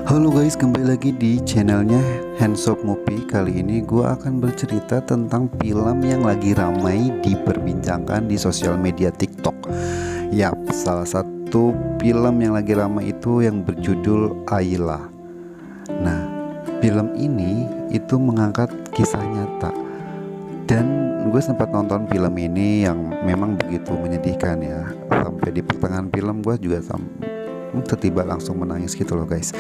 Halo guys, kembali lagi di channelnya Handsop Movie. Kali ini gue akan bercerita tentang film yang lagi ramai diperbincangkan di sosial media TikTok. Yap, salah satu film yang lagi ramai itu yang berjudul Ayla. Nah, film ini itu mengangkat kisah nyata. Dan gue sempat nonton film ini yang memang begitu menyedihkan ya. Sampai di pertengahan film gue juga tiba langsung menangis gitu loh guys.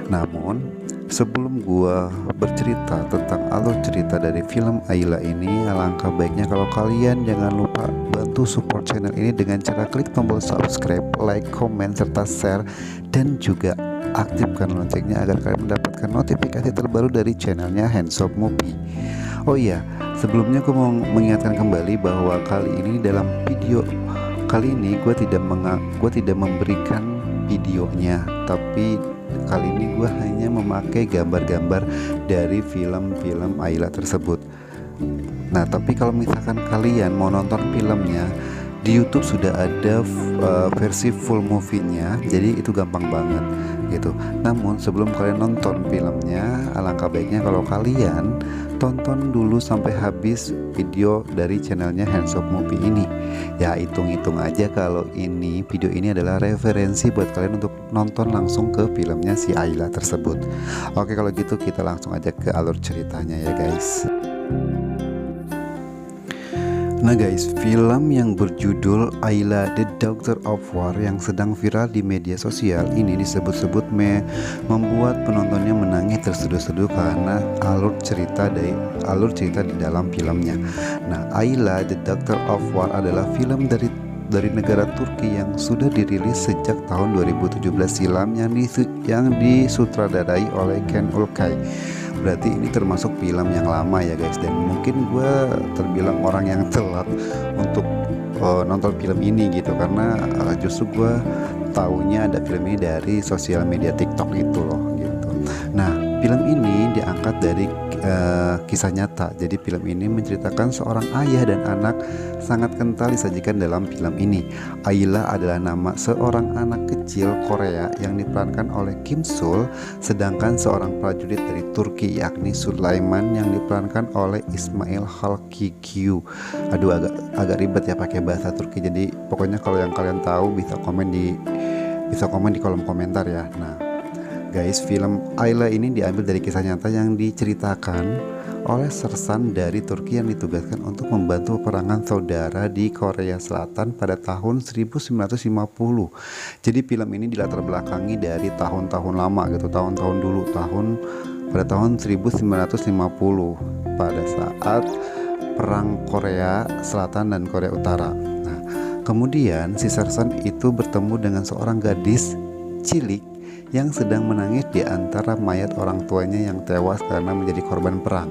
Namun sebelum gua bercerita tentang alur cerita dari film Ayla ini, alangkah baiknya kalau kalian jangan lupa bantu support channel ini dengan cara klik tombol subscribe, like, komen, serta share, dan juga aktifkan loncengnya agar kalian mendapatkan notifikasi terbaru dari channelnya Handsop Movie. Oh iya, sebelumnya gue mau mengingatkan kembali bahwa kali ini dalam video kali ini gue tidak memberikan videonya, tapi kali ini gue hanya memakai gambar-gambar dari film-film Ayla tersebut. Nah, tapi kalau misalkan kalian mau nonton filmnya, di YouTube sudah ada versi full movie-nya, jadi itu gampang banget gitu. Namun sebelum kalian nonton filmnya, alangkah baiknya kalau kalian tonton dulu sampai habis video dari channelnya Handsop Movie ini. Ya hitung-hitung aja kalau video ini adalah referensi buat kalian untuk nonton langsung ke filmnya si Ayla tersebut. Oke, kalau gitu kita langsung aja ke alur ceritanya ya guys. Nah guys, film yang berjudul Ayla The Daughter of War yang sedang viral di media sosial ini disebut-sebut membuat penontonnya menangis terseduh-seduh karena alur cerita di dalam filmnya. Nah, Ayla The Daughter of War adalah film dari negara Turki yang sudah dirilis sejak tahun 2017 silam yang disutradarai oleh Ken Ulkay. Berarti ini termasuk film yang lama ya guys, dan mungkin gue terbilang orang yang telat untuk nonton film ini gitu, karena justru gue taunya ada film ini dari sosial media TikTok itu loh gitu. Nah, film ini diangkat dari kisah nyata. Jadi film ini menceritakan seorang ayah dan anak sangat kental disajikan dalam film ini. Ayla adalah nama seorang anak kecil Korea yang diperankan oleh Kim Sul, sedangkan seorang prajurit dari Turki yakni Sulaiman yang diperankan oleh Ismail Halkigyu. Aduh, agak ribet ya pakai bahasa Turki. Jadi pokoknya kalau yang kalian tahu bisa komen di kolom komentar ya. Nah guys, film Ayla ini diambil dari kisah nyata yang diceritakan oleh sersan dari Turki yang ditugaskan untuk membantu peperangan saudara di Korea Selatan pada tahun 1950. Jadi film ini dilatar belakangi dari tahun-tahun lama gitu, tahun-tahun dulu, pada tahun 1950 pada saat perang Korea Selatan dan Korea Utara. Nah, kemudian si sersan itu bertemu dengan seorang gadis cilik yang sedang menangis di antara mayat orang tuanya yang tewas karena menjadi korban perang.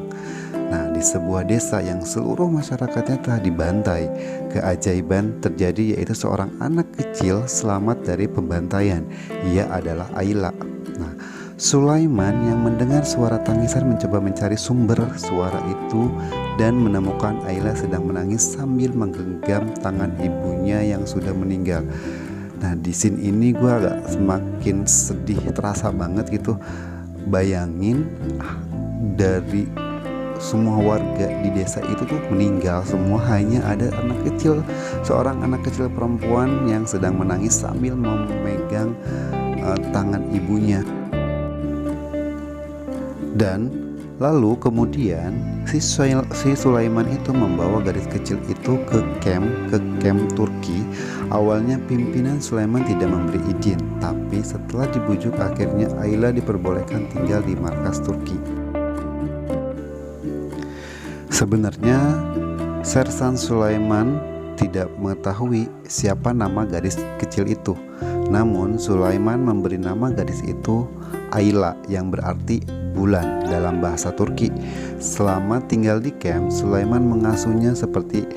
Nah, di sebuah desa yang seluruh masyarakatnya telah dibantai, keajaiban terjadi, yaitu seorang anak kecil selamat dari pembantaian. Ia adalah Ayla. Nah, Sulaiman yang mendengar suara tangisan mencoba mencari sumber suara itu dan menemukan Ayla sedang menangis sambil menggenggam tangan ibunya yang sudah meninggal. Nah, di scene ini gue agak semakin sedih, terasa banget gitu. Bayangin dari semua warga di desa itu tuh meninggal semua, hanya ada seorang anak kecil perempuan yang sedang menangis sambil memegang tangan ibunya. Dan lalu kemudian si Sulaiman itu membawa gadis kecil itu ke camp Turki. Awalnya pimpinan Sulaiman tidak memberi izin, tapi setelah dibujuk akhirnya Ayla diperbolehkan tinggal di markas Turki. Sebenarnya sersan Sulaiman tidak mengetahui siapa nama gadis kecil itu. Namun Sulaiman memberi nama gadis itu Ayla yang berarti bulan dalam bahasa Turki. Selama tinggal di camp, Sulaiman mengasuhnya seperti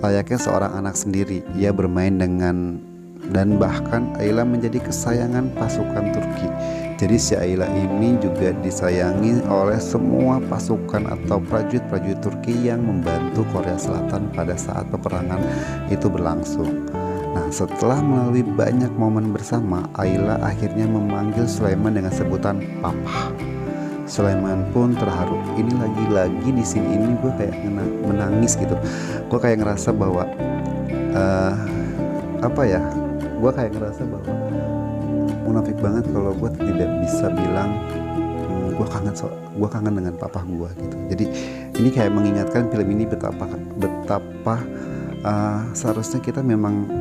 layaknya seorang anak sendiri. Ia bermain dan bahkan Ayla menjadi kesayangan pasukan Turki. Jadi si Ayla ini juga disayangi oleh semua pasukan atau prajurit-prajurit Turki yang membantu Korea Selatan pada saat peperangan itu berlangsung. Nah, setelah melalui banyak momen bersama, Ayla akhirnya memanggil Sulaiman dengan sebutan Papa. Sulaiman pun terharu. Ini lagi-lagi di sini ini gue kayak menangis gitu. Gue kayak ngerasa bahwa apa ya? Gue kayak ngerasa bahwa munafik banget kalau gue tidak bisa bilang gue kangen dengan papa gue gitu. Jadi ini kayak mengingatkan film ini betapa seharusnya kita memang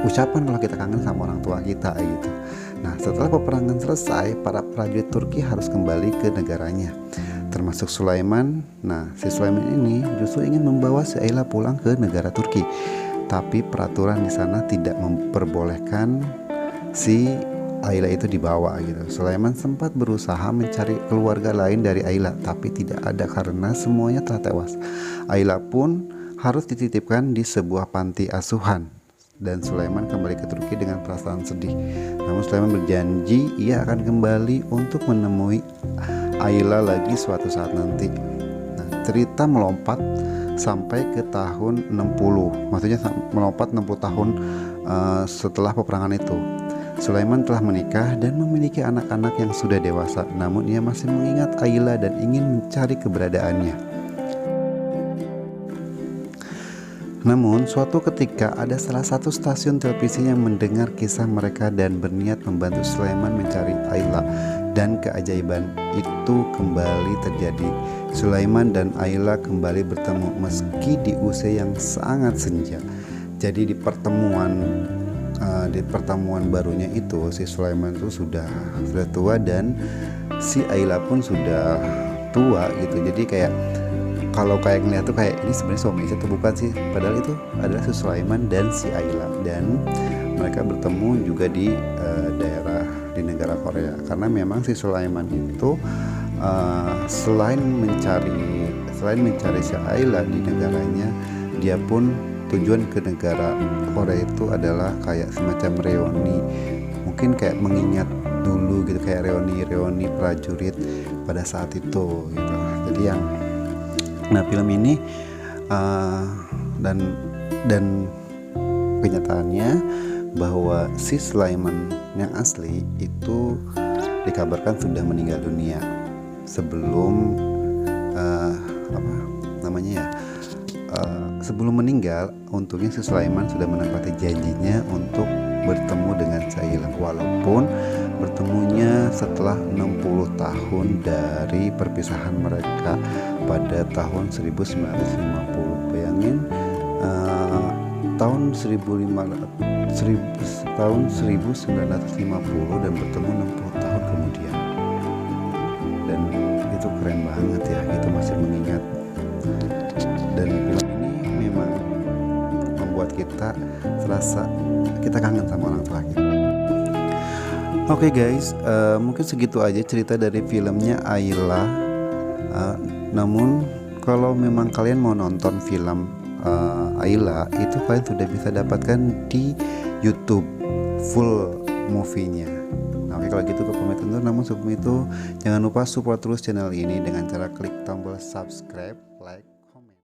ucapan kalau kita kangen sama orang tua kita gitu. Nah, setelah peperangan selesai, para prajurit Turki harus kembali ke negaranya, termasuk Sulaiman. Nah, si Sulaiman ini justru ingin membawa si Ayla pulang ke negara Turki, tapi peraturan di sana tidak memperbolehkan si Ayla itu dibawa gitu. Sulaiman sempat berusaha mencari keluarga lain dari Ayla, tapi tidak ada karena semuanya telah tewas. Ayla pun harus dititipkan di sebuah panti asuhan, dan Sulaiman kembali ke Turki dengan perasaan sedih. Namun Sulaiman berjanji ia akan kembali untuk menemui Ayla lagi suatu saat nanti. Nah, cerita melompat sampai ke tahun 60, maksudnya melompat 60 tahun setelah peperangan itu. Sulaiman telah menikah dan memiliki anak-anak yang sudah dewasa, namun ia masih mengingat Ayla dan ingin mencari keberadaannya. Namun suatu ketika ada salah satu stasiun televisi yang mendengar kisah mereka dan berniat membantu Sulaiman mencari Ayla, dan keajaiban itu kembali terjadi. Sulaiman dan Ayla kembali bertemu meski di usia yang sangat senja. Jadi di pertemuan barunya itu si Sulaiman itu sudah tua dan si Ayla pun sudah tua gitu. Jadi kayak kalau kayak ngeliat tuh kayak ini sebenarnya suami istri atau bukan sih, padahal itu adalah si Sulaiman dan si Ayla, dan mereka bertemu juga di negara Korea, karena memang si Sulaiman itu selain mencari si Ayla di negaranya, dia pun tujuan ke negara Korea itu adalah kayak semacam reuni, mungkin kayak mengingat dulu gitu, kayak reuni prajurit pada saat itu gitu. Jadi film ini dan kenyataannya bahwa si Sulaiman yang asli itu dikabarkan sudah meninggal dunia sebelum sebelum meninggal. Untungnya si Sulaiman sudah menepati janjinya untuk bertemu dengan Ayla, walaupun bertemunya setelah 60 tahun dari perpisahan mereka pada tahun 1950. Bayangin tahun 1950 dan bertemu 60 tahun kemudian, dan itu keren banget ya, itu masih mengingat. Dan film ini memang membuat kita terasa kita kangen sama orang tua kita. Oke guys, mungkin segitu aja cerita dari filmnya Ayla. Namun kalau memang kalian mau nonton film Ayla, itu kalian sudah bisa dapatkan di YouTube full movie-nya. Nah, oke, kalau gitu gue pamit undur. Namun sebelum itu jangan lupa support terus channel ini dengan cara klik tombol subscribe, like,